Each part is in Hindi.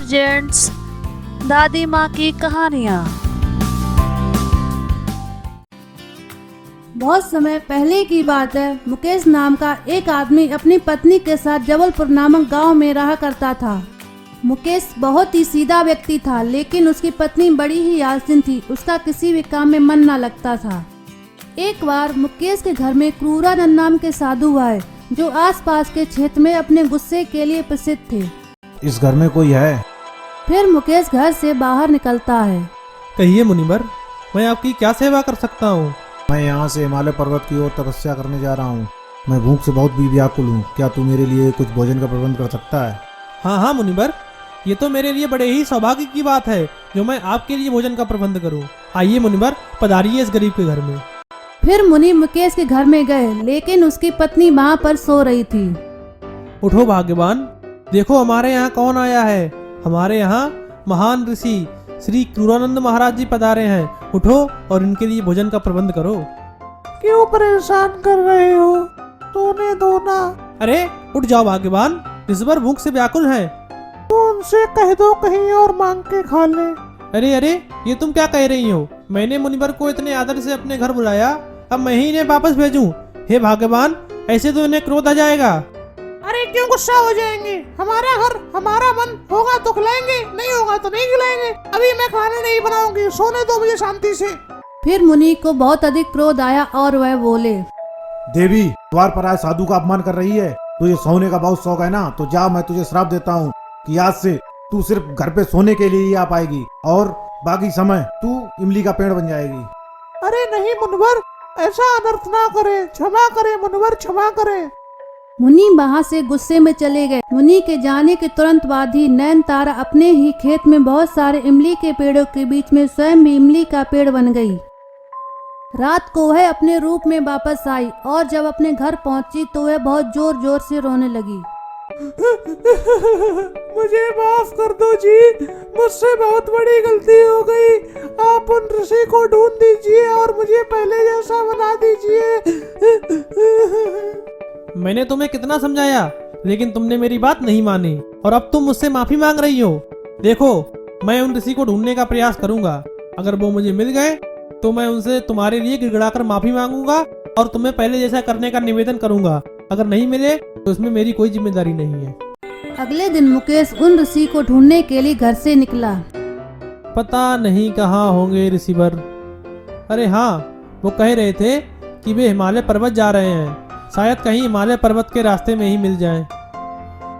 प्रेजेंट्स दादी माँ की कहानियाँ। बहुत समय पहले की बात है। मुकेश नाम का एक आदमी अपनी पत्नी के साथ जबलपुर नामक गांव में रहा करता था। मुकेश बहुत ही सीधा व्यक्ति था, लेकिन उसकी पत्नी बड़ी ही आलसी थी। उसका किसी भी काम में मन न लगता था। एक बार मुकेश के घर में क्रूरानंद नाम के साधु आए, जो आसपास के क्षेत्र में अपने गुस्से के लिए प्रसिद्ध थे। इस घर में कोई है? फिर मुकेश घर से बाहर निकलता है। कहिए मुनिवर, मैं आपकी क्या सेवा कर सकता हूँ? मैं यहाँ से हिमालय पर्वत की ओर तपस्या करने जा रहा हूँ। मैं भूख से बहुत भी व्याकुल हूँ। क्या तू मेरे लिए कुछ भोजन का प्रबंध कर सकता है? हाँ मुनिवर, ये तो मेरे लिए बड़े ही सौभाग्य की बात है जो मैं आपके लिए भोजन का प्रबंध करूँ। आइए मुनिवर, पधारिए इस गरीब के घर में। फिर मुनि मुकेश के घर में गए, लेकिन उसकी पत्नी वहाँ पर सो रही थी। उठो भाग्यवान, देखो हमारे यहाँ कौन आया है। हमारे यहाँ महान ऋषि श्री क्रूरानंद महाराज जी पधारे हैं। उठो और इनके लिए भोजन का प्रबंध करो। क्यों परेशान कर रहे हो? सोने दो ना। अरे उठ जाओ भाग्यवान, ऋषिवर भूख से व्याकुल हैं। तो उनसे कह दो कहीं और मांग के खा ले। अरे ये तुम क्या कह रही हो? मैंने मुनिवर को इतने आदर से अपने घर बुलाया, अब मैं ही इन्हें वापस भेजूं? हे भाग्यवान, ऐसे तो इन्हें क्रोध आ जाएगा। अरे क्यों गुस्सा हो जाएंगे? हमारा घर हमारा मन होगा तो खिलाएंगे, नहीं होगा तो नहीं खिलाएंगे। अभी मैं खाना नहीं बनाऊंगी, सोने दो मुझे शांति से। फिर मुनि को बहुत अधिक क्रोध आया और वह बोले, देवी, द्वार पर आए साधु का अपमान कर रही है। तुझे सोने का बहुत शौक है ना, तो जा, मैं तुझे श्राप देता हूँ कि आज से तू सिर्फ घर पे सोने के लिए ही आ पाएगी और बाकी समय तू इमली का पेड़ बन जाएगी। अरे नहीं मुनिवर, ऐसा अनर्थ ना करे, क्षमा करे मुनिवर, क्षमा करे। मुनि वहाँ से गुस्से में चले गए। मुनि के जाने के तुरंत बाद ही नयनतारा अपने ही खेत में बहुत सारे इमली के पेड़ों के बीच में स्वयं भी इमली का पेड़ बन गई। रात को वह अपने रूप में वापस आई और जब अपने घर पहुंची तो वह बहुत जोर जोर से रोने लगी। मुझे माफ कर दो जी, मुझसे बहुत बड़ी गलती हो गई। आप उन ऋषि को ढूंढ दीजिए और मुझे पहले जैसा बना दीजिए। मैंने तुम्हें कितना समझाया, लेकिन तुमने मेरी बात नहीं मानी और अब तुम मुझसे माफी मांग रही हो। देखो, मैं उन ऋषि को ढूंढने का प्रयास करूंगा। अगर वो मुझे मिल गए तो मैं उनसे तुम्हारे लिए गिड़गिड़ाकर माफी मांगूंगा और तुम्हें पहले जैसा करने का निवेदन करूंगा। अगर नहीं मिले तो इसमें मेरी कोई जिम्मेदारी नहीं है। अगले दिन मुकेश उन ऋषि को ढूंढने के लिए घर से निकला। पता नहीं कहाँ होंगे ऋषिवर। अरे हाँ, वो कह रहे थे कि वे हिमालय पर्वत जा रहे हैं। शायद कहीं हिमालय पर्वत के रास्ते में ही मिल जाएं।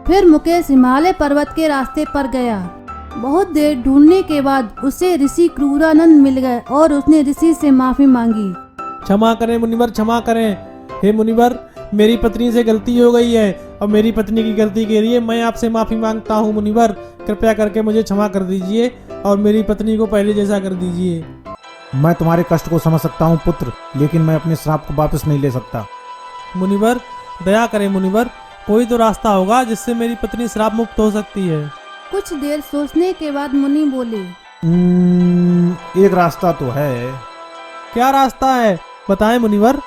फिर मुकेश हिमालय पर्वत के रास्ते पर गया। बहुत देर ढूंढने के बाद उसे ऋषि क्रूरानंद मिल गए और उसने ऋषि से माफी मांगी। क्षमा करें मुनिवर, क्षमा करें। हे मुनिवर, मेरी पत्नी से गलती हो गई है और मेरी पत्नी की गलती के लिए मैं आपसे माफी मांगता हूँ। मुनिवर, कृपया करके मुझे क्षमा कर दीजिए और मेरी पत्नी को पहले जैसा कर दीजिए। मैं तुम्हारे कष्ट को समझ सकता हूँ पुत्र, लेकिन मैं अपने श्राप को वापस नहीं ले सकता। मुनिवर, दया करें मुनिवर, कोई तो रास्ता होगा जिससे मेरी पत्नी श्राप मुक्त हो सकती है। कुछ देर सोचने के बाद मुनि बोले, एक रास्ता तो है। क्या रास्ता है? बताएं मुनिवर,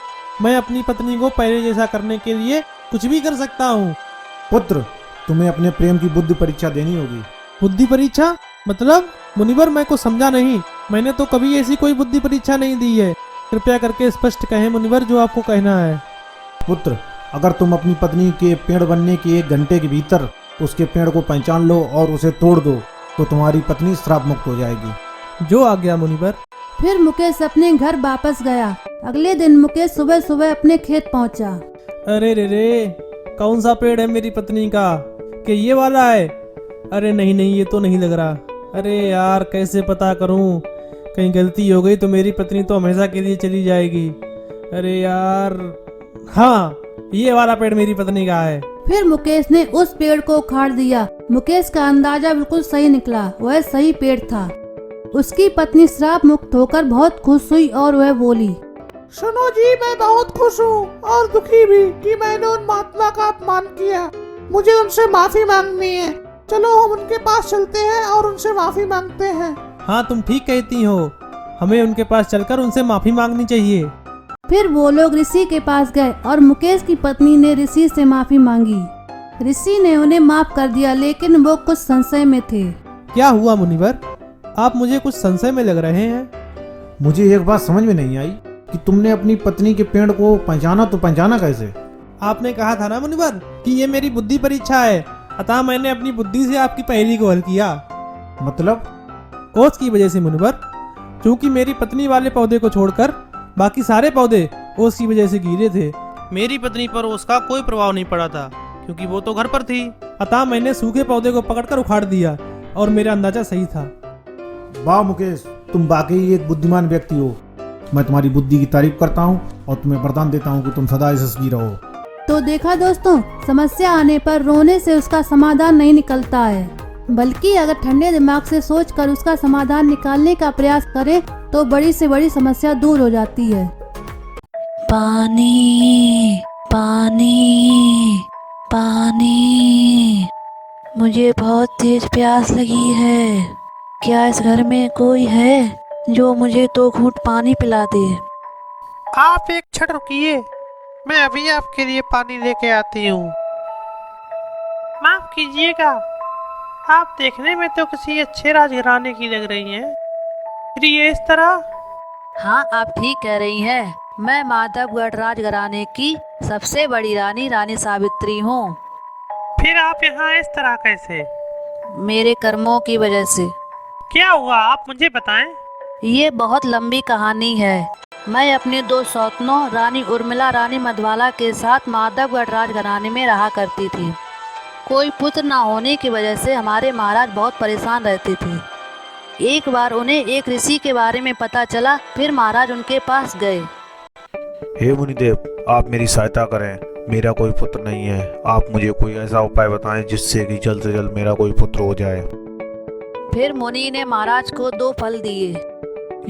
मैं अपनी पत्नी को पहले जैसा करने के लिए कुछ भी कर सकता हूँ। पुत्र, तुम्हें अपने प्रेम की बुद्धि परीक्षा देनी होगी। बुद्धि परीक्षा मतलब? मुनिवर, मैं कुछ समझा नहीं। मैंने तो कभी ऐसी कोई बुद्धि परीक्षा नहीं दी है। कृपया करके स्पष्ट कहें मुनिवर, जो आपको कहना है। पुत्र, अगर तुम अपनी पत्नी के पेड़ बनने के 1 घंटे के भीतर उसके पेड़ को पहचान लो और उसे तोड़ दो तो तुम्हारी पत्नी श्राप मुक्त हो जाएगी। जो आज्ञा मुनिवर। फिर मुकेश अपने घर वापस गया। अगले दिन मुकेश सुबह सुबह अपने खेत पहुंचा। अरे रे, कौन सा पेड़ है मेरी पत्नी का? कि ये वाला है? अरे नहीं, ये तो नहीं लग रहा। अरे यार, कैसे पता करूं? कहीं गलती हो गई तो मेरी पत्नी तो हमेशा के लिए चली जाएगी। अरे यार, हाँ, ये वाला पेड़ मेरी पत्नी का है। फिर मुकेश ने उस पेड़ को उखाड़ दिया। मुकेश का अंदाजा बिल्कुल सही निकला, वह सही पेड़ था। उसकी पत्नी श्राप मुक्त होकर बहुत खुश हुई और वह बोली, सुनो जी, मैं बहुत खुश हूँ और दुखी भी कि मैंने उन महात्मा का अपमान किया। मुझे उनसे माफी मांगनी है। चलो हम उनके पास चलते हैं और उनसे माफी मांगते हैं। हाँ, तुम ठीक कहती हो, हमें उनके पास चलकर उनसे माफी मांगनी चाहिए। फिर वो लोग ऋषि के पास गए और मुकेश की पत्नी ने ऋषि से माफी मांगी। ऋषि ने उन्हें माफ कर दिया, लेकिन वो कुछ संशय में थे। क्या हुआ मुनिवर? आप मुझे कुछ संशय में लग रहे हैं। मुझे एक बात समझ में नहीं आई कि तुमने अपनी पत्नी के पेड़ को पहचाना, तो पहचाना कैसे? आपने कहा था ना मुनिवर कि ये मेरी बुद्धि परीक्षा है, अतः मैंने अपनी बुद्धि से आपकी पहेली को हल किया। मतलब? ओस की वजह से मुनिवर, क्योंकि मेरी पत्नी वाले पौधे को छोड़कर बाकी सारे पौधे ओस की वजह से गिरे थे। मेरी पत्नी पर ओस का कोई प्रभाव नहीं पड़ा था क्योंकि वो तो घर पर थी, अतः मैंने सूखे पौधे को पकड़कर उखाड़ दिया और मेरा अंदाजा सही था। वाह मुकेश, तुम वाकई एक बुद्धिमान व्यक्ति हो। मैं तुम्हारी बुद्धि की तारीफ करता हूँ और तुम्हें वरदान देता हूँ कि तुम सदा यशस्वी रहो। तो देखा दोस्तों, समस्या आने पर रोने से उसका समाधान नहीं निकलता है, बल्कि अगर ठंडे दिमाग से सोचकर उसका समाधान निकालने का प्रयास करें तो बड़ी से बड़ी समस्या दूर हो जाती है। पानी पानी पानी, मुझे बहुत तेज प्यास लगी है। क्या इस घर में कोई है जो मुझे 2 घूंट पानी पिला दे? आप एक क्षण रुकिए, मैं अभी आपके लिए पानी लेके आती हूँ। माफ कीजिएगा, आप देखने में तो किसी अच्छे राजघराने की लग रही हैं। फिर ये इस तरह? हाँ, आप ठीक कह रही हैं। मैं माधवगढ़ राजघराने की सबसे बड़ी रानी रानी सावित्री हूँ। फिर आप यहाँ इस तरह कैसे? मेरे कर्मों की वजह से। क्या हुआ, आप मुझे बताएं। ये बहुत लंबी कहानी है। मैं अपने 2 सौतनों रानी उर्मिला रानी मधवाला के साथ माधवगढ़ राजघराने में रहा करती थी। कोई पुत्र ना होने की वजह से हमारे महाराज बहुत परेशान रहते थे। एक बार उन्हें एक ऋषि के बारे में पता चला, फिर महाराज उनके पास गए। हे मुनिदेव, आप मेरी सहायता करें। मेरा कोई पुत्र नहीं है। आप मुझे कोई ऐसा उपाय बताएं जिससे कि जल्द से जल्द मेरा कोई पुत्र हो जाए। फिर मुनि ने महाराज को 2 फल दिए।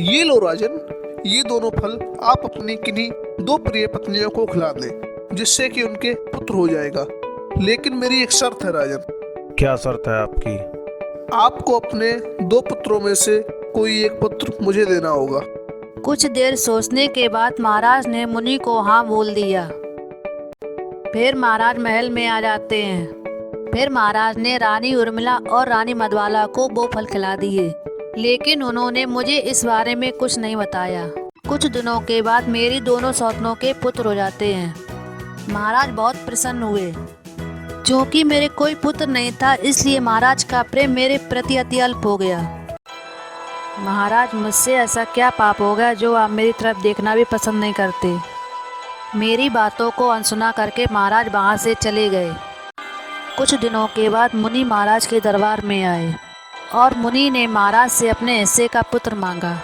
ये लो राजन, ये दोनों फल आप अपनी किन्हीं 2 प्रिय पत्नियों को खिला दें, जिससे कि उनके पुत्र हो जाएगा। लेकिन मेरी एक शर्त है राजन। क्या शर्त है आपकी? आपको अपने 2 पुत्रों में से कोई एक पुत्र मुझे देना होगा। कुछ देर सोचने के बाद महाराज ने मुनि को हाँ बोल दिया। फिर महाराज महल में आ जाते हैं। फिर महाराज ने रानी उर्मिला और रानी मधवाला को वो फल खिला दिए, लेकिन उन्होंने मुझे इस बारे में कुछ नहीं बताया। कुछ दिनों के बाद मेरी दोनों सौतनों के पुत्र हो जाते हैं। महाराज बहुत प्रसन्न हुए। क्योंकि मेरे कोई पुत्र नहीं था, इसलिए महाराज का प्रेम मेरे प्रति अति अल्प हो गया। महाराज, मुझसे ऐसा क्या पाप हो गया जो आप मेरी तरफ देखना भी पसंद नहीं करते? मेरी बातों को अनसुना करके महाराज वहाँ से चले गए। कुछ दिनों के बाद मुनि महाराज के दरबार में आए और मुनि ने महाराज से अपने हिस्से का पुत्र मांगा,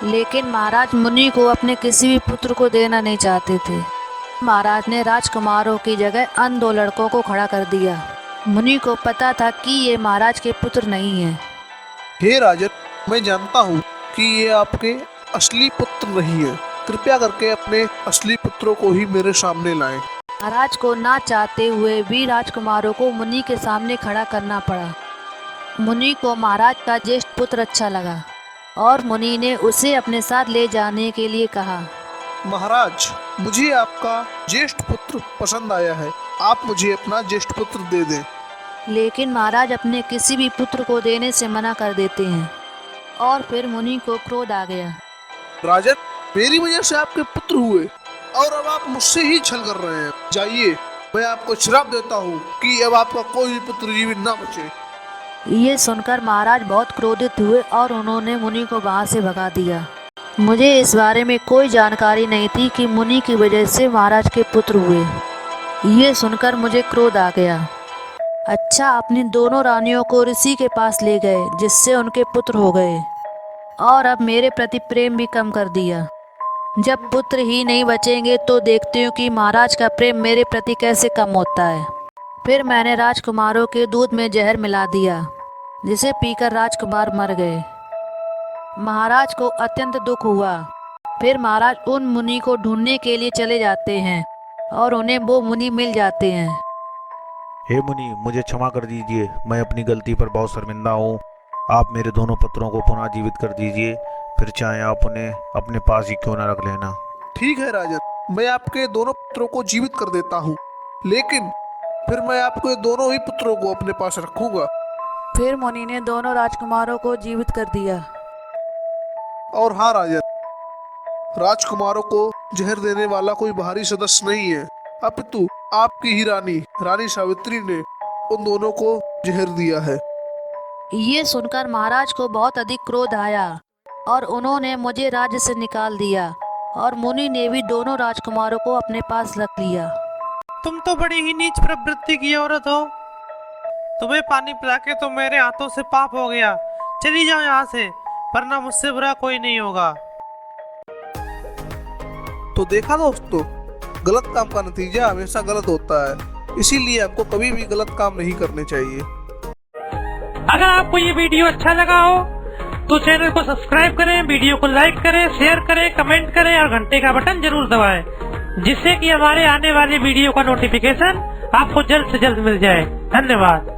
लेकिन महाराज मुनि को अपने किसी भी पुत्र को देना नहीं चाहते थे। महाराज ने राजकुमारों की जगह अन्य 2 लड़कों को खड़ा कर दिया। मुनि को पता था कि ये महाराज के पुत्र नहीं हैं। हे राजन, मैं जानता हूँ कि ये आपके असली पुत्र नहीं है। कृपया करके अपने असली पुत्रों को ही मेरे सामने लाएं। महाराज को ना चाहते हुए भी राजकुमारों को मुनि के सामने खड़ा करना पड़ा। मुनि को महाराज का ज्येष्ठ पुत्र अच्छा लगा और मुनि ने उसे अपने साथ ले जाने के लिए कहा। महाराज, मुझे आपका ज्येष्ठ पुत्र पसंद आया है। आप मुझे अपना ज्येष्ठ पुत्र दे दें। लेकिन महाराज अपने किसी भी पुत्र को देने से मना कर देते हैं और फिर मुनि को क्रोध आ गया। राजन, मेरी वजह से आपके पुत्र हुए और अब आप मुझसे ही छल कर रहे हैं। जाइए, मैं आपको श्राप देता हूँ कि अब आपका कोई भी पुत्र जीवित ना बचे। ये सुनकर महाराज बहुत क्रोधित हुए और उन्होंने मुनि को वहाँ से भगा दिया। मुझे इस बारे में कोई जानकारी नहीं थी कि मुनि की वजह से महाराज के पुत्र हुए। ये सुनकर मुझे क्रोध आ गया। अच्छा, अपनी दोनों रानियों को ऋषि के पास ले गए, जिससे उनके पुत्र हो गए और अब मेरे प्रति प्रेम भी कम कर दिया। जब पुत्र ही नहीं बचेंगे तो देखते हूँ कि महाराज का प्रेम मेरे प्रति कैसे कम होता है। फिर मैंने राजकुमारों के दूध में जहर मिला दिया, जिसे पीकर राजकुमार मर गए। महाराज को अत्यंत दुख हुआ। फिर महाराज उन मुनि को ढूंढने के लिए चले जाते हैं और उन्हें वो मुनि मिल जाते हैं। हे मुनि, मुझे क्षमा कर दीजिए। मैं अपनी गलती पर बहुत शर्मिंदा हूँ। आप मेरे दोनों पुत्रों को पुनः जीवित कर दीजिए, फिर चाहे आप उन्हें अपने पास ही क्यों न रख लेना। ठीक है राजन, मैं आपके दोनों पुत्रों को जीवित कर देता हूँ, लेकिन फिर मैं आपके दोनों ही पुत्रों को अपने पास रखूंगा। फिर मुनि ने दोनों राजकुमारों को जीवित कर दिया। और हाँ राजन, राजकुमारों को जहर देने वाला कोई बाहरी सदस्य नहीं है, अपितु आपकी ही रानी सावित्री ने उन दोनों को जहर दिया है। ये सुनकर महाराज को बहुत अधिक क्रोध आया और उन्होंने मुझे राज्य से निकाल दिया और मुनि ने भी दोनों राजकुमारों को अपने पास रख लिया। तुम तो बड़ी ही नीच प्रवृत्ति की औरत हो। तुम्हें पानी पिला के तो मेरे हाथों से पाप हो गया। चली जाओ यहाँ से, वरना मुझसे बुरा कोई नहीं होगा। तो देखा दोस्तों, गलत काम का नतीजा हमेशा गलत होता है, इसीलिए आपको कभी भी गलत काम नहीं करने चाहिए। अगर आपको ये वीडियो अच्छा लगा हो तो चैनल को सब्सक्राइब करें, वीडियो को लाइक करें, शेयर करें, कमेंट करें और घंटे का बटन जरूर दबाएं, जिससे कि हमारे आने वाले वीडियो का नोटिफिकेशन आपको जल्द से जल्द मिल जाए। धन्यवाद।